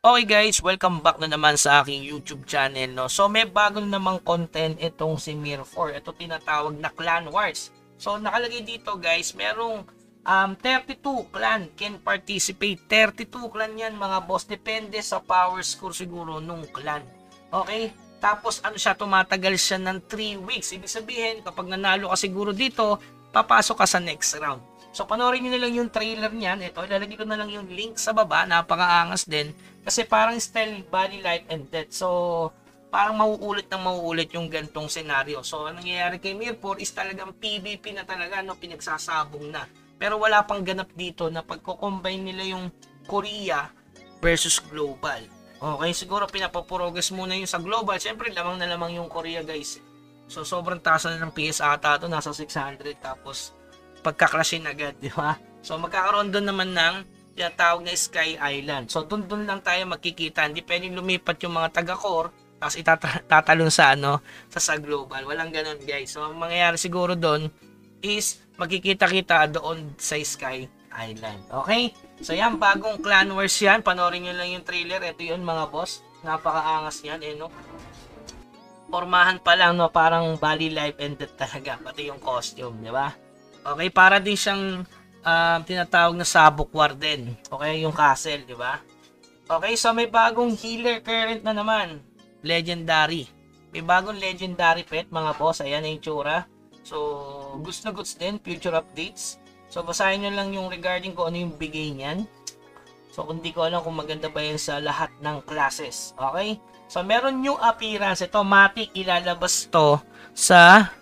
Okay guys, welcome back na naman sa aking YouTube channel, no. So may bago na namang content itong si Mir4. Ito tinatawag na Clan Wars. So nakalagay dito guys, merong 32 clan can participate. 32 clan yan mga boss, depende sa power score siguro nung clan. Okay? Tapos ano siya, tumatagal siya ng 3 weeks. Ibig sabihin, kapag nanalo ka siguro dito, papasok ka sa next round. So panoorin niyo na lang yung trailer niyan. Ito, ilalagay ko na lang yung link sa baba. Napakaangas din. Kasi parang style body, life, and death. So parang mauulit yung gantong senaryo. So ang nangyayari kay Mir4 is talagang PvP na talaga, no, pinagsasabong na. Pero wala pang ganap dito na pagko-combine nila yung Korea versus global. Okay, siguro pinapaprogress muna yung sa global. Siyempre, lamang na lamang yung Korea guys. So sobrang taas na ng PS ata ito, nasa 600. Tapos pagkaklashin agad, di ba? So magkakaroon doon naman ng tinatawag na Sky Island. So doon lang tayo magkikita. Hindi pwedeng lumipat yung mga taga-core tapos itatalon sa sa global. Walang ganun guys. So ang mangyayari siguro doon is magkikita-kita doon sa Sky Island. Okay? So yan, bagong Clan Wars yan. Panoorin nyo lang yung trailer. Ito yun mga boss. Napakaangas yan, no? Pormahan pa lang, no? Parang body, life, and death talaga. Pati yung costume, di ba? Okay, para din siyang tinatawag na sabok war din. Okay, yung castle, di ba? Okay, so may bagong healer current na naman. Legendary. May bagong legendary pet, mga boss. Ayan yung tsura. So, goods na goods din, future updates. So, basahin nyo lang yung regarding ko ano yung bigay niyan. So, hindi ko alam kung maganda ba yan sa lahat ng classes. Okay? So, meron new appearance. Ito, Matic, ilalabas to sa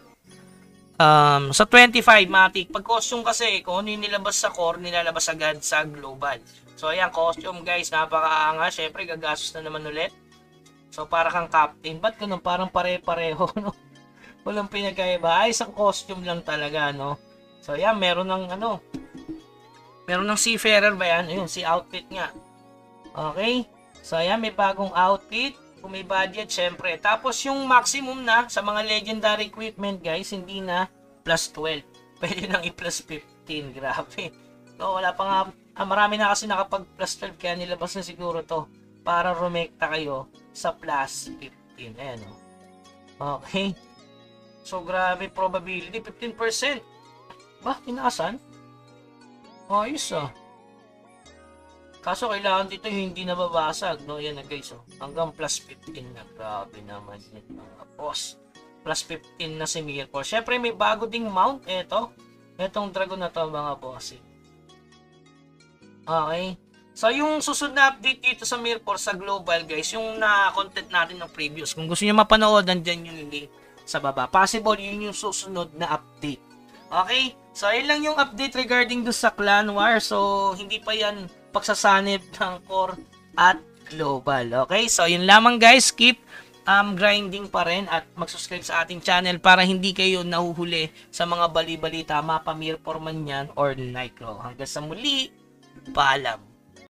25 Matic. Pag costume kasi, kung ano yung nilabas sa core, nilalabas agad sa global. So, ayan, costume guys, napakaanga. Syempre, gagastos na naman ulit. So, para kang captain. Ba't ganun? Parang pare-pareho, no? Walang pinagkaiba. Ay, isang costume lang talaga, no? So, ayan, meron ng meron ng seafarer ba yan? Ayun, si outfit nga. Okay? So, ayan, may bagong outfit. Kung may budget, syempre. Tapos yung maximum na sa mga legendary equipment, guys, hindi na plus 12. Pwede nang i-plus 15. Grabe. So, wala pa nga. Marami na kasi nakapag plus 12. Kaya nilabas na siguro to para rumekta kayo sa plus 15. Ayan, o. Okay. So, grabe probability. 15%. Ba, tinaasan? Ayos, ah. Kaso kailangan dito yung hindi nababasag, no? Yan na guys, oh. Hanggang plus 15 na. Grabe naman yun, mga boss. Plus 15 na si Mir4. Syempre may bago ding mount. Etong dragon na to, mga bossing. Okay. So yung susunod na update dito sa Mir4 sa global guys, yung na-content natin ng previous. Kung gusto niyo mapanood, nandyan yung link sa baba. Possible yun yung susunod na update. Okay? So ayun lang yung update regarding do sa Clan War. So hindi pa yan pagsasanib ng core at global. Okay? So, yun lamang guys. Keep grinding pa rin at mag-subscribe sa ating channel para hindi kayo nahuhuli sa mga bali-balita, mapa Mir4 man yan or Nitro. Hanggang sa muli, paalam.